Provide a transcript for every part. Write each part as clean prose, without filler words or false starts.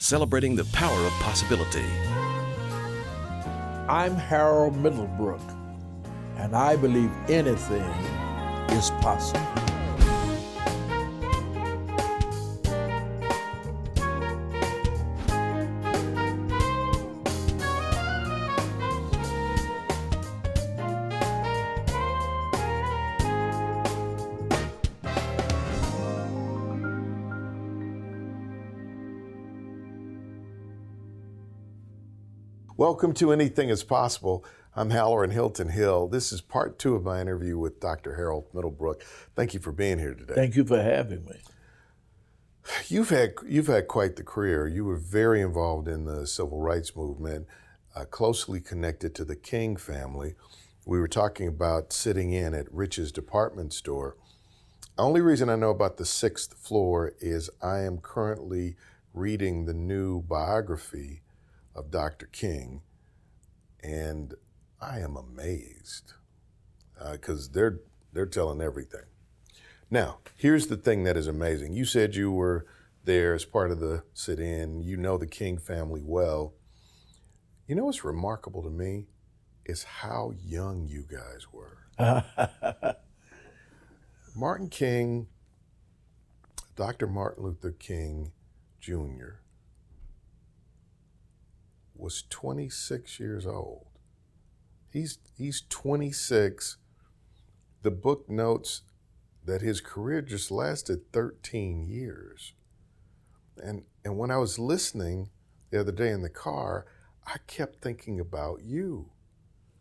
celebrating the power of possibility. I'm Harold Middlebrook, and I believe anything is possible. Welcome to Anything is Possible. I'm Hallerin Hilton Hill. This is part 2 of my interview with Dr. Harold Middlebrook. Thank you for being here today. Thank you for having me. You've had quite the career. You were very involved in the civil rights movement, closely connected to the King family. We were talking about sitting in at Rich's department store. The only reason I know about the 6th floor is I am currently reading the new biography of Dr. King, and I am amazed because they're telling everything. Now, here's the thing that is amazing. You said you were there as part of the sit-in. You know the King family well. You know what's remarkable to me is how young you guys were. Martin King, Dr. Martin Luther King Jr., was 26 years old. He's 26. The book notes that his career just lasted 13 years. And when I was listening the other day in the car, I kept thinking about you.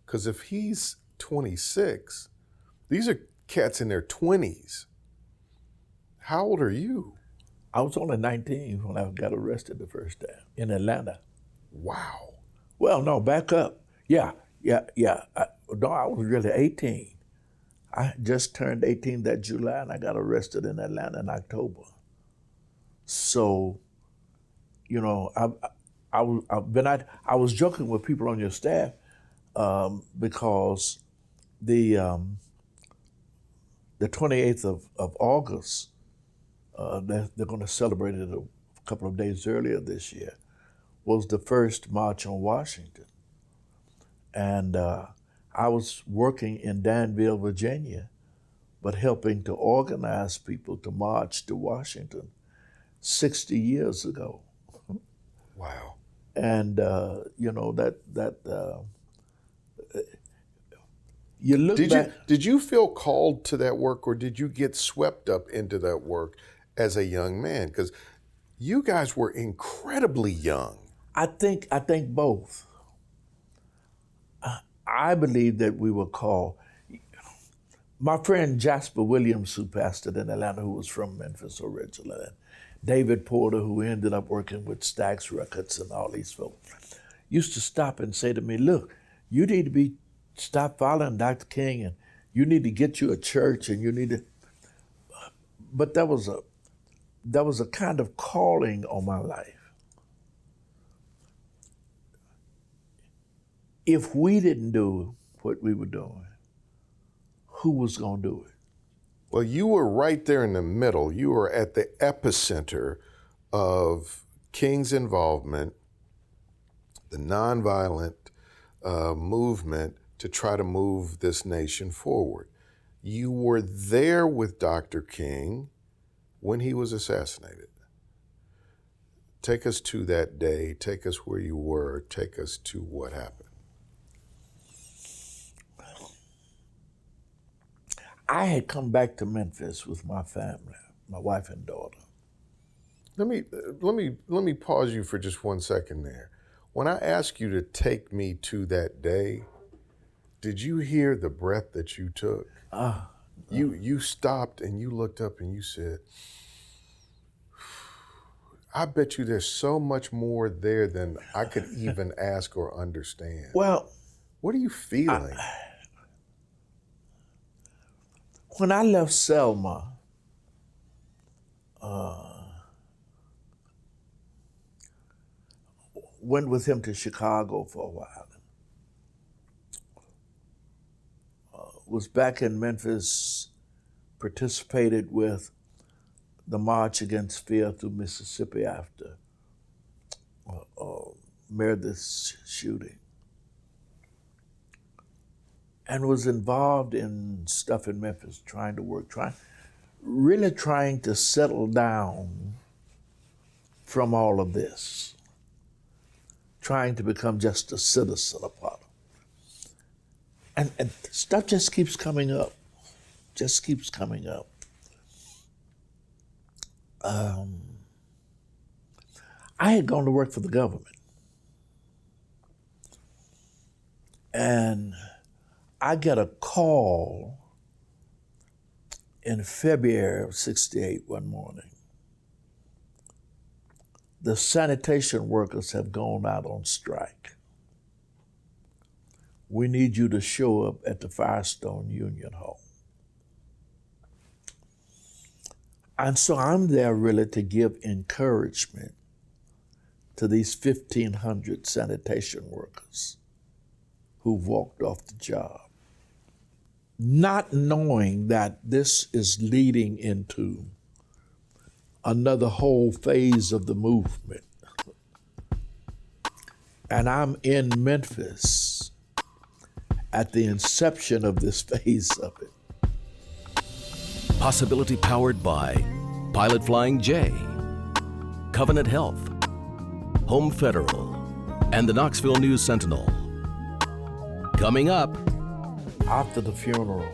Because if he's 26, these are cats in their 20s. How old are you? I was only 19 when I got arrested the first time in Atlanta. Wow. Well, no, back up. Yeah. I was really 18. I just turned 18 that July, and I got arrested in Atlanta in October. So, you know, I was joking with people on your staff because the 28th of August, they're going to celebrate it a couple of days earlier this year, was the first March on Washington. And I was working in Danville, Virginia, but helping to organize people to march to Washington 60 years ago. Wow. And, you look back. Did you feel called to that work, or did you get swept up into that work as a young man? Because you guys were incredibly young. I think both. I believe that we were called. My friend Jasper Williams, who pastored in Atlanta, who was from Memphis originally, and David Porter, who ended up working with Stax Records and all these folks, used to stop and say to me, "Look, you need to stop following Dr. King, and you need to get you a church, and you need to." But that was a kind of calling on my life. If we didn't do what we were doing, who was going to do it? Well, you were right there in the middle. You were at the epicenter of King's involvement, the nonviolent movement to try to move this nation forward. You were there with Dr. King when he was assassinated. Take us to that day. Take us where you were. Take us to what happened. I had come back to Memphis with my family, my wife and daughter. Let me pause you for just 1 second there. When I asked you to take me to that day, did you hear the breath that you took? You stopped and you looked up and you said, I bet you there's so much more there than I could even ask or understand. Well, what are you feeling? When I left Selma, went with him to Chicago for a while. Was back in Memphis, participated with the March Against Fear through Mississippi after Meredith's shooting and was involved in stuff in Memphis, trying to work, really trying to settle down from all of this, trying to become just a citizen of Potter. And stuff just keeps coming up, just keeps coming up. I had gone to work for the government. And I get a call in February of '68 one morning. The sanitation workers have gone out on strike. We need you to show up at the Firestone Union Hall. And so I'm there really to give encouragement to these 1,500 sanitation workers who've walked off the job, not knowing that this is leading into another whole phase of the movement. And I'm in Memphis at the inception of this phase of it. Possibility powered by Pilot Flying J, Covenant Health, Home Federal, and the Knoxville News Sentinel. Coming up. After the funeral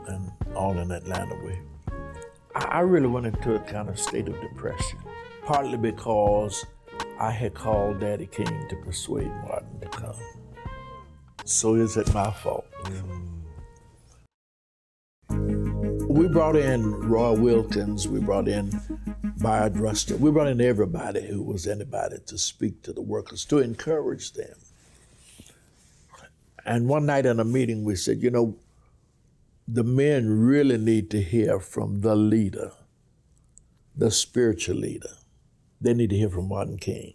and all in Atlanta, I really went into a kind of state of depression, partly because I had called Daddy King to persuade Martin to come. So is it my fault? We brought in Roy Wilkins, we brought in Bayard Ruster, we brought in everybody who was anybody to speak to the workers, to encourage them. And one night in a meeting we said, you know, the men really need to hear from the leader, the spiritual leader. They need to hear from Martin King.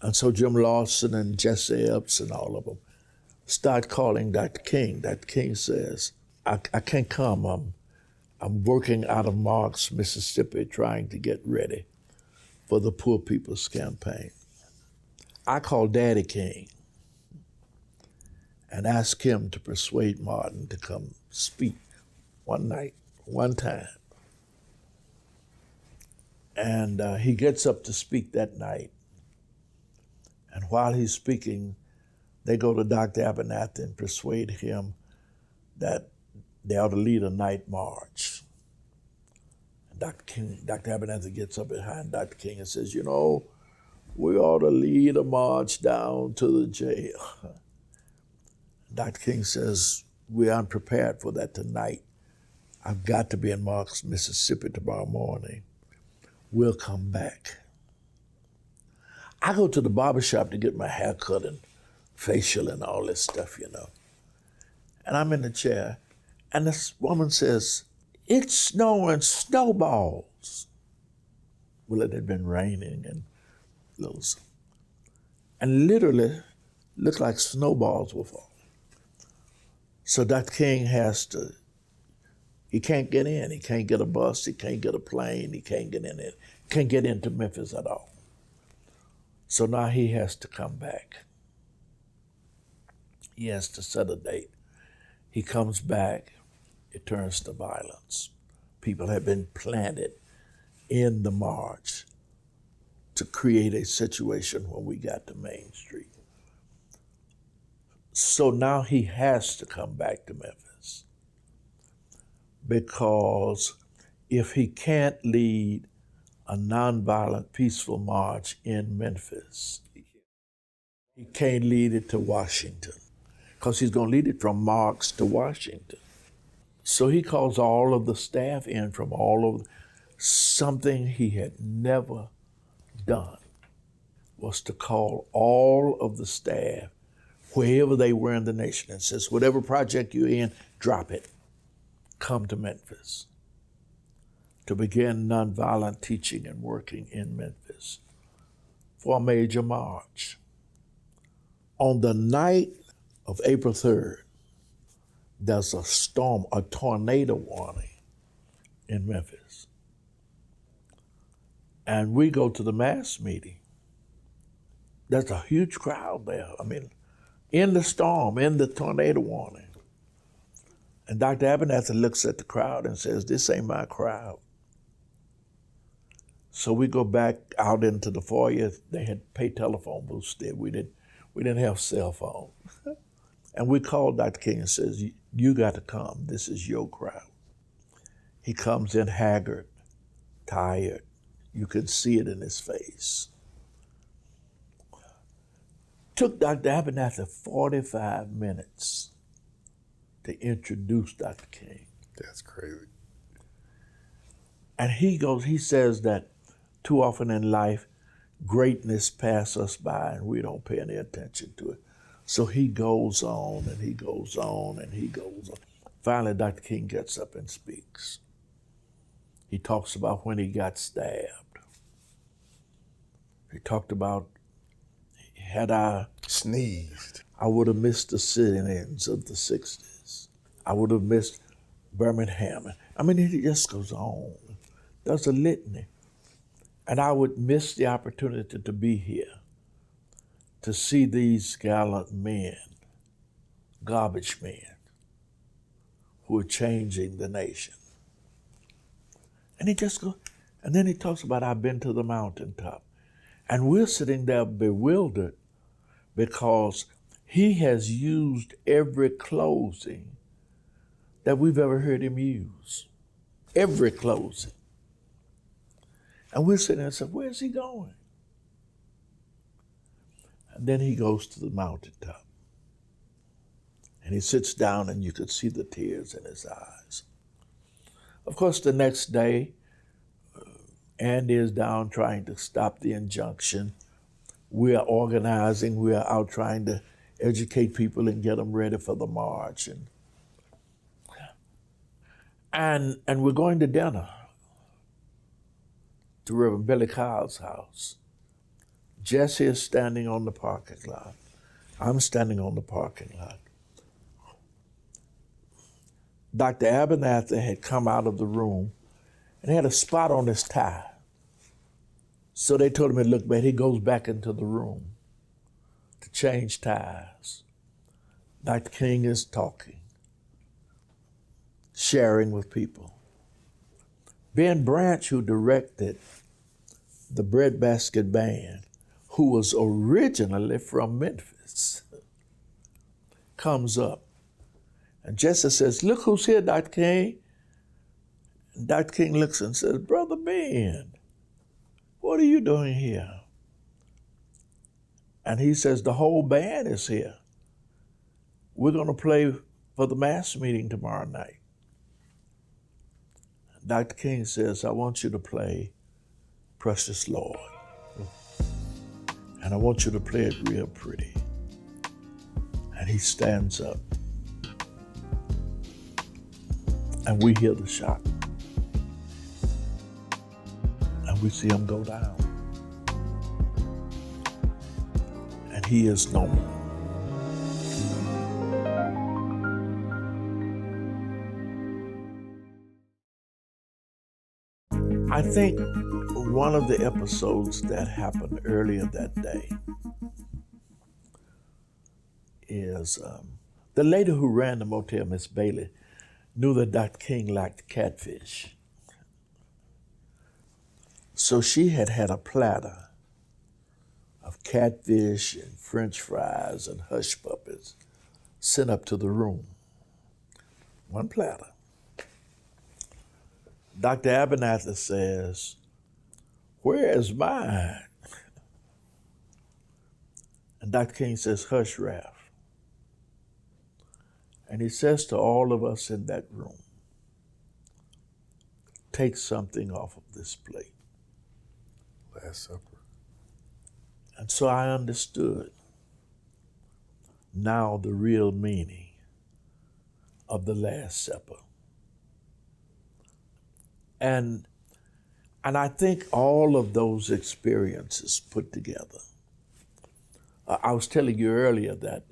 And so Jim Lawson and Jesse Epps and all of them start calling Dr. King. Dr. King says, I can't come. I'm working out of Marks, Mississippi, trying to get ready for the Poor People's Campaign. I called Daddy King and asked him to persuade Martin to come speak one night, one time. And he gets up to speak that night. And while he's speaking, they go to Dr. Abernathy and persuade him that they ought to lead a night march. And Dr. Abernathy gets up behind Dr. King and says, you know, we ought to lead a march down to the jail. Dr. King says, we're unprepared for that tonight. I've got to be in Marks, Mississippi tomorrow morning. We'll come back. I go to the barbershop to get my hair cut and facial and all this stuff, you know. And I'm in the chair, and this woman says, it's snowing snowballs. Well, it had been raining and literally looked like snowballs were falling. So Dr. King he can't get in. He can't get a bus. He can't get a plane. He can't get in it. Can't get into Memphis at all. So now he has to come back. He has to set a date. He comes back. It turns to violence. People have been planted in the march to create a situation when we got to Main Street. So now he has to come back to Memphis, because if he can't lead a nonviolent, peaceful march in Memphis, he can't lead it to Washington, because he's going to lead it from Marks to Washington. So he calls all of the staff in from all over. Something he had never done was to call all of the staff, wherever they were in the nation, and says, whatever project you're in, drop it. Come to Memphis to begin nonviolent teaching and working in Memphis for a major march. On the night of April 3rd, there's a storm, a tornado warning in Memphis. And we go to the mass meeting. there's a huge crowd there. I mean, in the storm, in the tornado warning. And Dr. Abernathy looks at the crowd and says, this ain't my crowd. So we go back out into the foyer. They had pay telephone booths there. We didn't have cell phone. And we called Dr. King and says, you got to come. This is your crowd. He comes in haggard, tired. You could see it in his face. Took Dr. Abernathy 45 minutes to introduce Dr. King. That's crazy. And he says that too often in life, greatness passes us by and we don't pay any attention to it. So he goes on and he goes on and he goes on. Finally, Dr. King gets up and speaks. He talks about when he got stabbed. He talked about, had I sneezed, I would have missed the sit-ins of the 60s. I would have missed Birmingham. I mean, it just goes on. There's a litany. And I would miss the opportunity to be here, to see these gallant men, garbage men, who are changing the nation. And he just goes, and then he talks about, I've been to the mountaintop. And we're sitting there bewildered because he has used every closing that we've ever heard him use. Every closing. And we're sitting there and say, where's he going? And then he goes to the mountaintop. And he sits down and you could see the tears in his eyes. Of course, the next day, Andy is down trying to stop the injunction. We are organizing. We are out trying to educate people and get them ready for the march. And we're going to dinner to Reverend Billy Kyle's house. Jesse is standing on the parking lot. I'm standing on the parking lot. Dr. Abernathy had come out of the room and had a spot on his tie. So they told him it looked bad. He goes back into the room to change ties. Dr. King is talking, sharing with people. Ben Branch, who directed the Breadbasket Band, who was originally from Memphis, comes up. And Jesse says, look who's here, Dr. King. And Dr. King looks and says, Brother Ben, what are you doing here? And he says, the whole band is here. We're going to play for the mass meeting tomorrow night. Dr. King says, I want you to play Precious Lord. And I want you to play it real pretty. And he stands up. And we hear the shot. And we see him go down. And he is no more. I think one of the episodes that happened earlier that day is the lady who ran the motel, Miss Bailey, knew that Dr. King liked catfish. So she had a platter of catfish and French fries and hush puppies sent up to the room. One platter. Dr. Abernathy says, where is mine? And Dr. King says, hush, Raph. And he says to all of us in that room, take something off of this plate. Last Supper. And so I understood now the real meaning of the Last Supper. And I think all of those experiences put together. I was telling you earlier that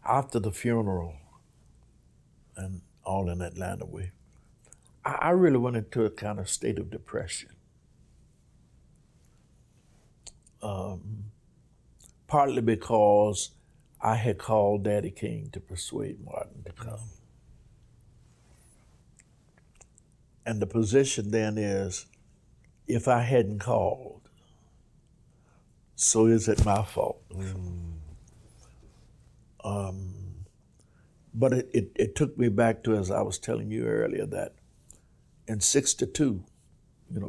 after the funeral and all in Atlanta, I really went into a kind of state of depression. partly because I had called Daddy King to persuade Martin to come. And the position then is, if I hadn't called, so is it my fault? But it took me back to, as I was telling you earlier, that in '62,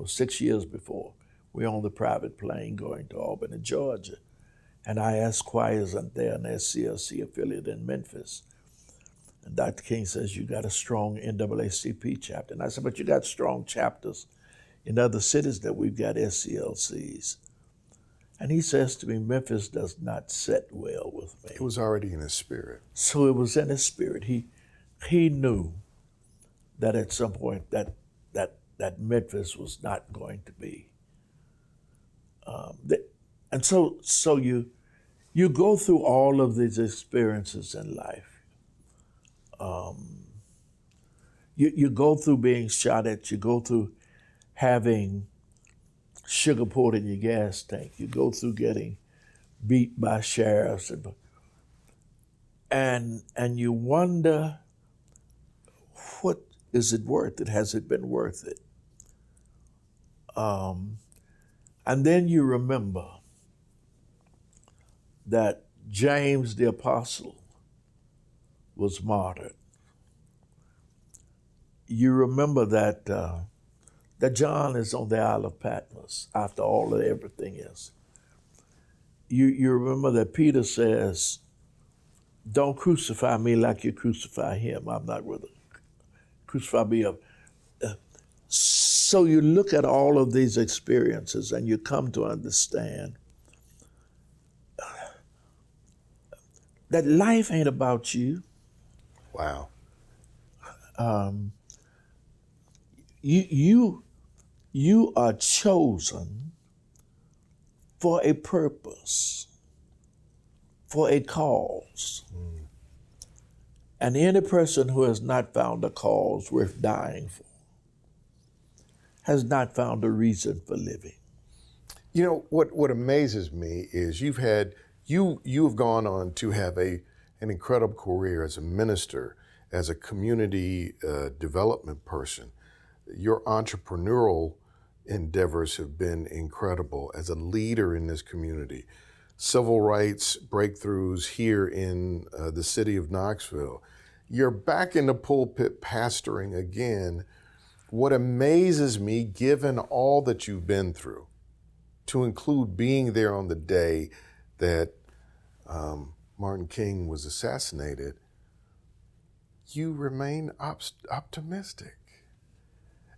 6 years before, we were on the private plane going to Albany, Georgia. And I asked choirs there in the SCLC affiliate in Memphis. And Dr. King says, you got a strong NAACP chapter. And I said, but you got strong chapters in other cities that we've got SCLCs. And he says to me, Memphis does not sit well with me. It was already in his spirit. So it was in his spirit. He knew that at some point that Memphis was not going to be. And so you go through all of these experiences in life. You go through being shot at, you go through having sugar poured in your gas tank, you go through getting beat by sheriffs, and you wonder, what is it worth it? Has it been worth it? And then you remember that James the Apostle was martyred. You remember that John is on the Isle of Patmos after all of everything else. You remember that Peter says, don't crucify me like you crucify him. I'm not with him. Crucify me up. So you look at all of these experiences and you come to understand that life ain't about you. Wow. You are chosen for a purpose, for a cause. And any person who has not found a cause worth dying for has not found a reason for living. You know, what amazes me is you've gone on to have an incredible career as a minister, as a community development person. Your entrepreneurial endeavors have been incredible as a leader in this community. Civil rights breakthroughs here in the city of Knoxville. You're back in the pulpit pastoring again. What amazes me, given all that you've been through, to include being there on the day that Martin King was assassinated, you remain optimistic.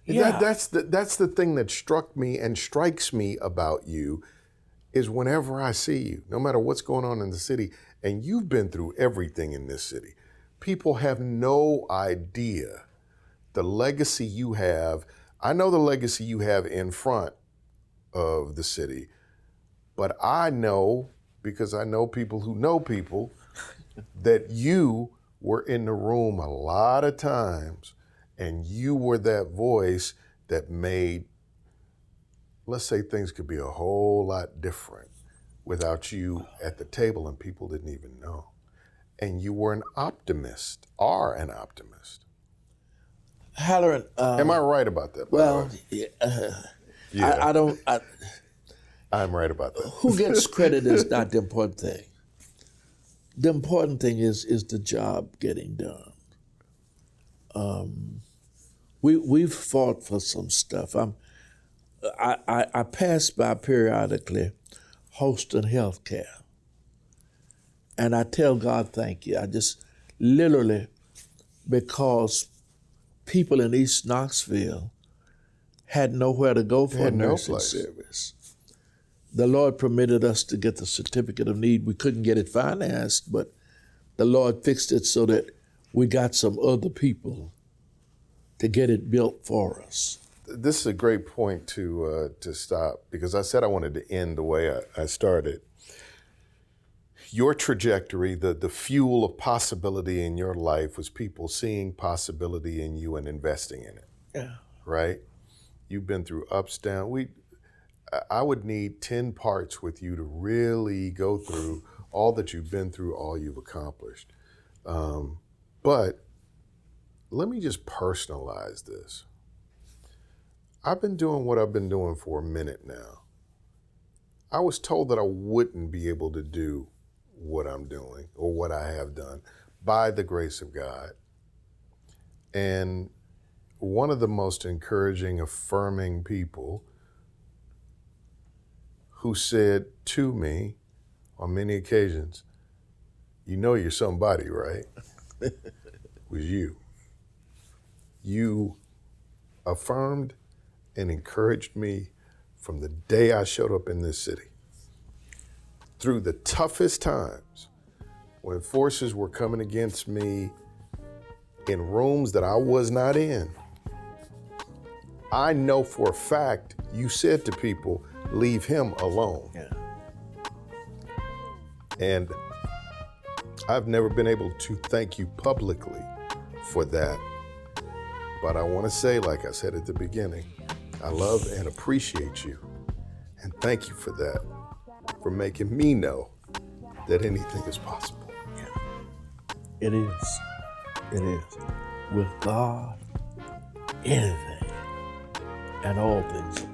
Yeah. That's the thing that struck me and strikes me about you, is whenever I see you, no matter what's going on in the city, and you've been through everything in this city, people have no idea the legacy you have. I know the legacy you have in front of the city, but I know, because I know people who know people, that you were in the room a lot of times, and you were that voice that made, let's say, things could be a whole lot different without you at the table, and people didn't even know. And you were an optimist, are an optimist. Hallerin. Am I right about that? Well, Yeah. I don't. I'm right about that. Who gets credit is not the important thing. The important thing is the job getting done. We've fought for some stuff. I pass by periodically Houston Healthcare, and I tell God thank you. I just literally, because people in East Knoxville had nowhere to go for a nursing service. The Lord permitted us to get the certificate of need. We couldn't get it financed, but the Lord fixed it so that we got some other people to get it built for us. This is a great point to stop, because I said I wanted to end the way I started. Your trajectory, the fuel of possibility in your life was people seeing possibility in you and investing in it. Yeah. Right? You've been through ups, downs. I would need 10 parts with you to really go through all that you've been through, all you've accomplished. But let me just personalize this. I've been doing what I've been doing for a minute now. I was told that I wouldn't be able to do what I'm doing or what I have done by the grace of God. And one of the most encouraging, affirming people who said to me on many occasions, "You know you're somebody, right?" was you. You affirmed and encouraged me from the day I showed up in this city. Through the toughest times, when forces were coming against me in rooms that I was not in, I know for a fact you said to people, "Leave him alone." Yeah. And I've never been able to thank you publicly for that. But I want to say, like I said at the beginning, I love and appreciate you. And thank you for that, for making me know that anything is possible. It is. It is. With God, anything and all things are